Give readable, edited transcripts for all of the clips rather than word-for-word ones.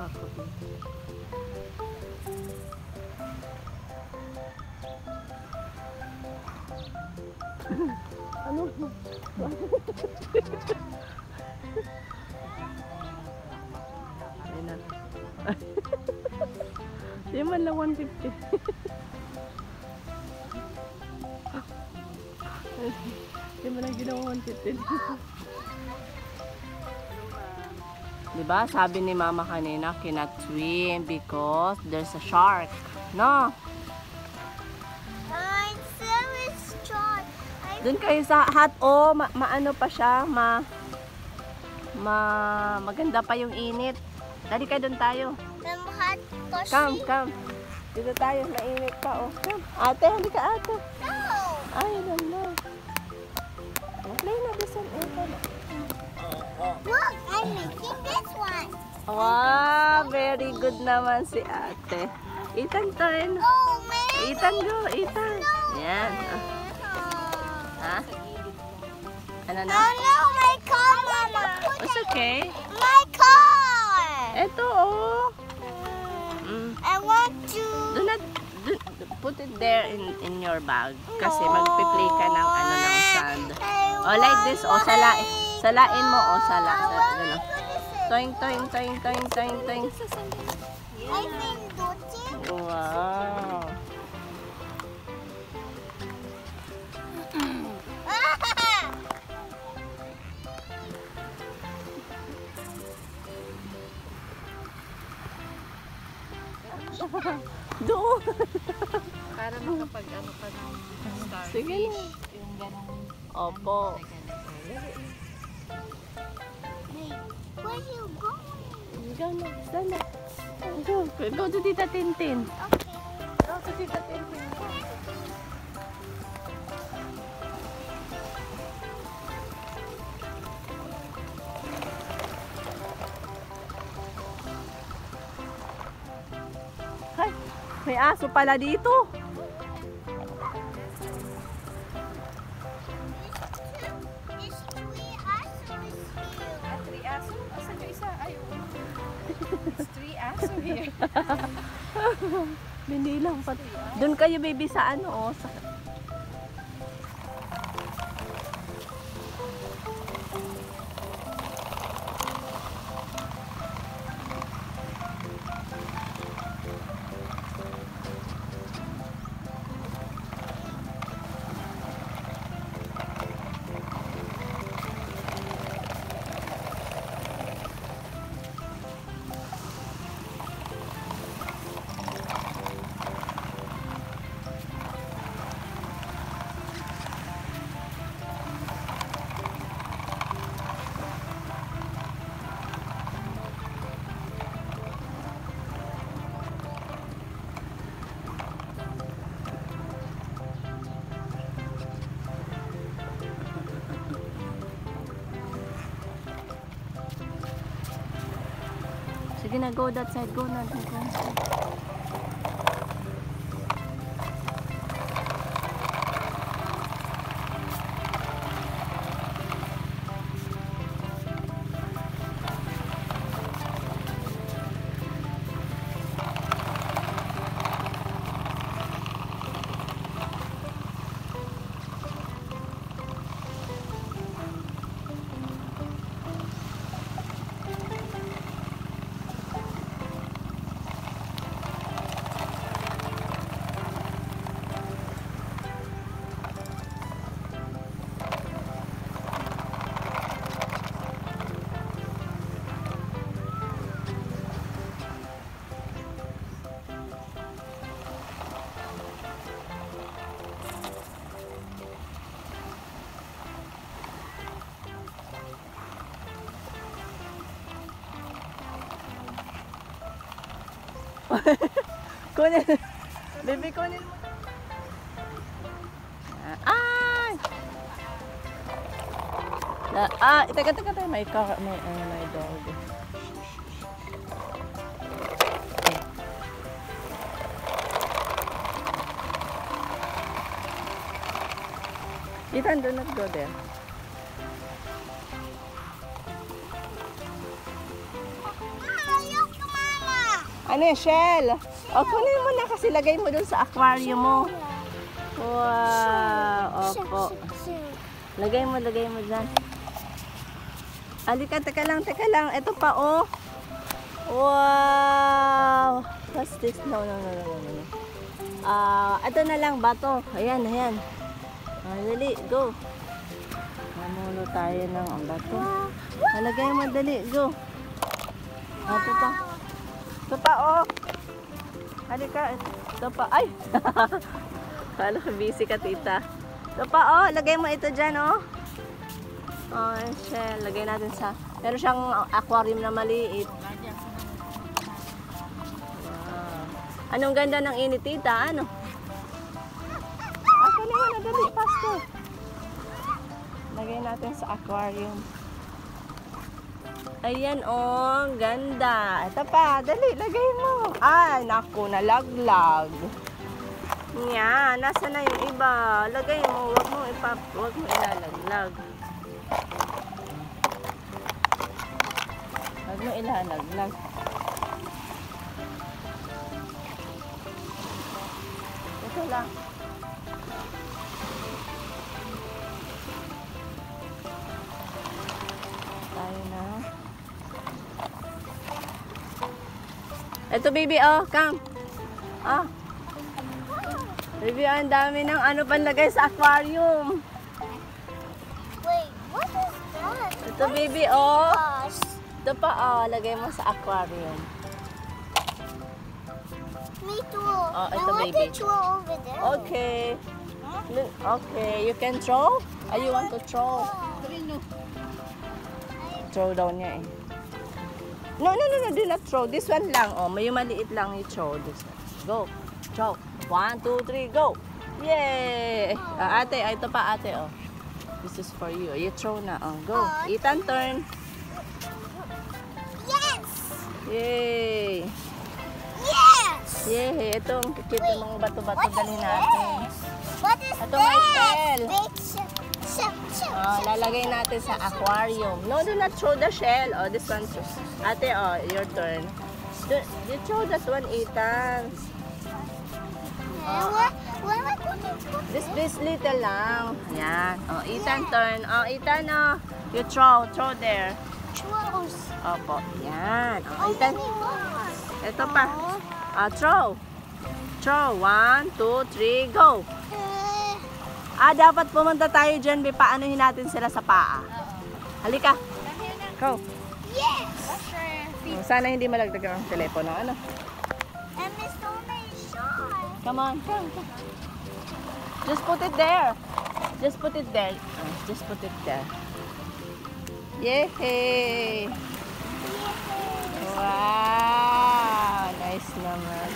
ako dito. Ano? Ayun na. Di man lang 150. Di man lang ginawa 150. Diba? Sabi ni Mama kanina, cannot swim because there's a shark. No? Doon kayo sa hot. Oh, maano pa siya. Maganda pa yung init. Dali kayo doon tayo. Come. Dito tayo. Mainit pa. Oh, come. Ate, hindi ka ate. No. I don't know. Play na this one. Look, I'm making this one. Wow, very good naman si ate. Ethan, turn. Oh, man. Ethan, go. Ethan. Yan. Ha? Ano na? No, my car, Mama. It's okay. My car. Eto, oh. I want to. Do not put it there in your bag. Kasi magpi-play ka ng ano ng sand. Oh, like this. Oh, salain mo. Oh, gano'n. Toing. I think Dutty. Wow. Doon. Para makapag ano ka ng starfish. Sige na. Yung ganun. Opo. Where you going? Sana. Go to Tita Tintin. Okay. Go to Tita Tintin. Hay, may aso pala dito. This tree also is here. Ah, 3 aso? Asan yung isa? Ay, it's 3 aso here. Binilang pa. Doon kayo baby sa ano oh. Sa... Sige na, go that side. Go na. Kunin. Baby, kunin mo. Ay! Teka. May dog. Ethan, do not go there. Mama, look, Ano yung shell? O, kunin mo na kasi lagay mo dun sa aquarium mo. Wow. Opo. Lagay mo dyan. Alika, teka lang. Ito pa, oh. Wow. What's this? No. Ito na lang, bato. Ayan. Dali, go. Mamulo tayo ng bato. Lagay mo, dali, go. Ito pa, oh. Halika, ito pa. Ay! Kala ko busy ka, tita. Ito pa, oh. Lagay mo ito dyan, oh. Oh, shell. Lagay natin sa... Meron siyang aquarium na maliit. Wow. Anong ganda ng init, tita? Ano? Ako naman, dali, faster. Lagay natin sa aquarium. Ayan, oh, ganda. Ito pa, dali, lagay mo. Ay, naku, nalaglag. Yan, nasa na yung iba. Lagay mo, wag mo ilalaglag. Wag mo ilalaglag. Ito lang. Tayo na. Ito, baby, oh, come. Ah. Baby, ang dami ng ano panlagay sa aquarium. Wait, what is that? Ito, baby, oh. Gosh. Ito pa, oh, lagay mo sa aquarium. Me too. Oh, I ito, want baby. to throw over there. Okay. Okay, you can throw? Ah, you want to throw? Throw daw niya eh. No, do not throw. This one lang. Oh, may maliit lang you throw. This one. Go. Throw. 1, 2, 3, go. Yay! Ate, ito pa ate, oh. This is for you. You throw na. Oh, go. Ethan, turn. Yes! Yay! Yes! Yay! Ito, ang cute ng mga bato-bato. Dali natin. What is Ito may shell. Big shell. Oh, lalagay natin sa aquarium. No, do not throw the shell. Oh, this one. Ate, oh, your turn. You throw that one, Ethan. Where am I going to put This little lang. Yan. Oh, Ethan, turn. Oh, Ethan, oh. You throw there. throws? Opo. Yan. Oh, Oh, Ethan. many more. Ito pa. Throw. Throw. 1, 2, 3, go. Dapat pumunta tayo dyan. Paanohin natin sila sa paa. Halika. Go. Yes! Oh, sana hindi malagdag ang telepono. Ano? And Miss Tony shot. Come on. Come. Just put it there. Just put it there. Just put it there. Yay! Wow! Nice naman.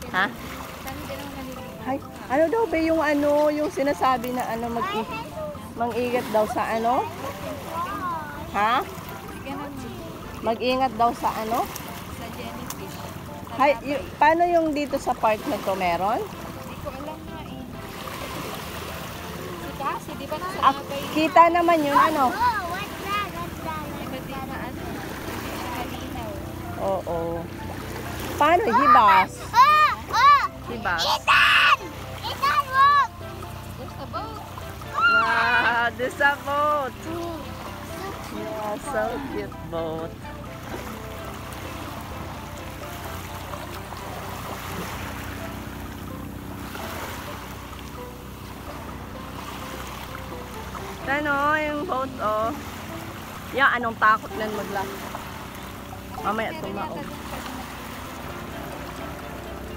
Ha? Ay, ano daw ba yung yung sinasabi na mag-ingat daw sa ano? Ha? Mag-ingat daw sa ano? Sa jellyfish. Hay, paano yung dito sa part na to meron? Hindi ko alam nga eh. Kasi di ba nasa labay? Kita naman yun, ano? Oh, what's that? What's that? Iba di maano. Hindi siya kalinaw. Oo. Paano? Hibas? Hibas. Ethan! Ethan, look! There's a boat. Wow, this a boat. Yeah, so cute boat. Ano, yung boat, oh. Yan, anong takot nan magla. Mamaya tumao.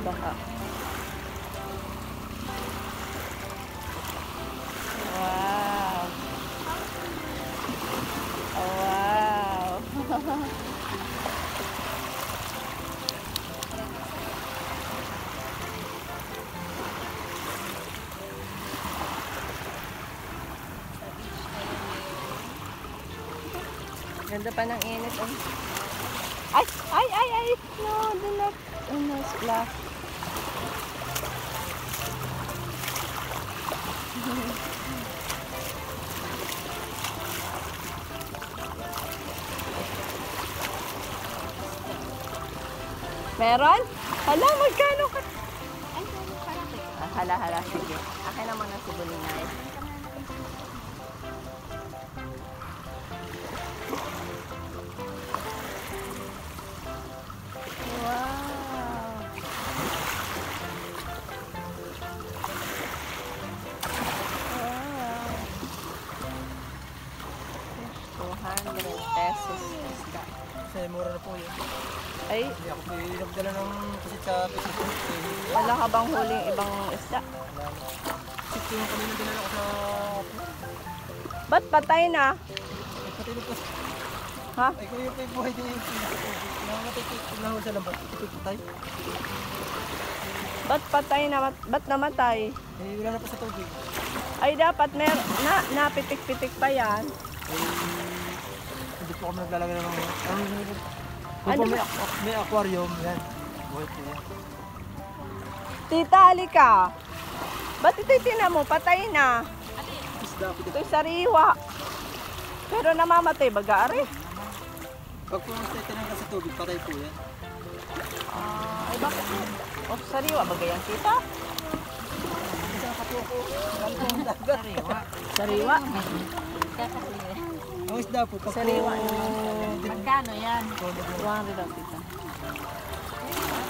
Baka. Wow. Oh, wow. Ganda pa ng init. Oh. Ay! No, do not. Oh, no, splash. Meron? Hala, magkano ka? Ay, parang Hala, sige. Akin naman ang sibulinay. Wow! Wow! 200 pesos isda. Kasi mura na po yun. Ay, Hindi ako po nagdala ng kasi sa Pesipo. wala ka bang huling ibang isda? Kasi yung kanina dinala ko sa... Ba't patay na? Pati na po. Ha? Ay kung yung buhay din yung nahul sa lambat. Ito patay. Ba't patay na? Ba't namatay? Eh wala na po sa tubig. Ay, dapat napitik-pitik pa yan. Eh hindi po kami naglalagay ng mga... Ano Kung ba? may aquarium, yan. Buhay po yan. Tita, halika. Ba't ito'y tinan mo? Patay na. Isda po. Ito'y sariwa. Pero namamatay, baga-ari. Pag pumunta tinanggal sa tubig, patay po yan. Ay, bakit yun? Oh, sariwa, baga yan, tita? sariwa. Sariwa? Ang isda po, pag Sariwa. Magkano yan? 200 lang, tita.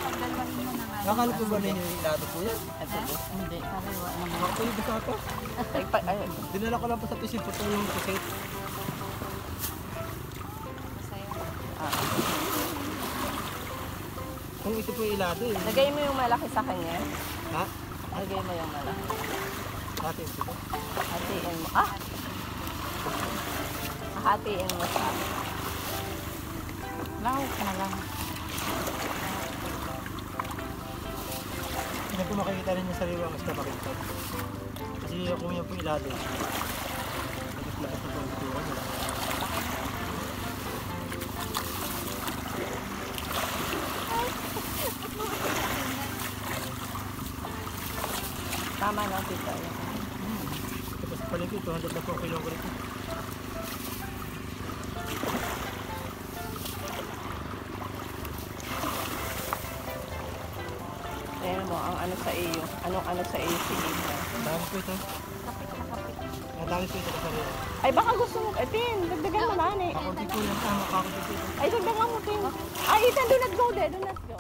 Pagdalawin mo na nga. Nakala po ba ninyo yung ilato po yan? Ito po. Hindi, sariwa naman. Ako po yung basa ko. Ay, Dinala ko lang po sa pisil po yung pusit. Kung ito po yung ilato eh. lagay mo yung malaki sa kanya. Ha? Lagay mo yung malaki. Ate, ito po. Hatiin mo. Hatiin mo sa Lahok na lang. Hindi po makikita rin yung sariwa ang isda makikita. Kasi kung yan po ilato. Lakas po yung ito. tama na, tita. Tapos paligid, 200 na po ang kilogram ito. Ayan mo, ang ano sa iyo. Anong ano sa iyo, sige. Ang dami po ito. Ang dami po ito sa sariwa. Ay, baka gusto mo, Tin, dagdagan mo na, Kakunti po yan. Kakunti po ito. Ay, dagdagan mo, Tin. Ay, Ethan, do not go there, do not go.